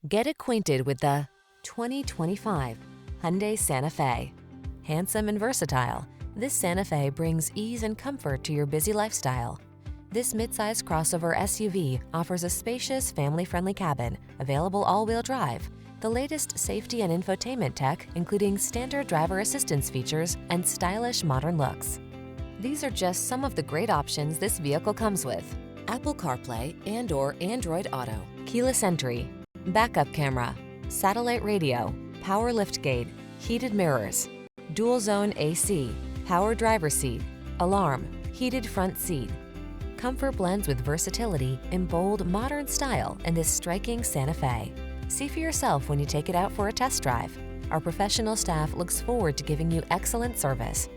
Get acquainted with the 2025 Hyundai Santa Fe. Handsome and versatile, this Santa Fe brings ease and comfort to your busy lifestyle. This midsize crossover SUV offers a spacious, family-friendly cabin, available all-wheel drive, the latest safety and infotainment tech, including standard driver assistance features and stylish modern looks. These are just some of the great options this vehicle comes with: Apple CarPlay and/or Android Auto, keyless entry, backup camera, satellite radio, power liftgate, heated mirrors, dual zone AC, power driver's seat, alarm, heated front seat. Comfort blends with versatility in bold, modern style in this striking Santa Fe. See for yourself when you take it out for a test drive. Our professional staff looks forward to giving you excellent service.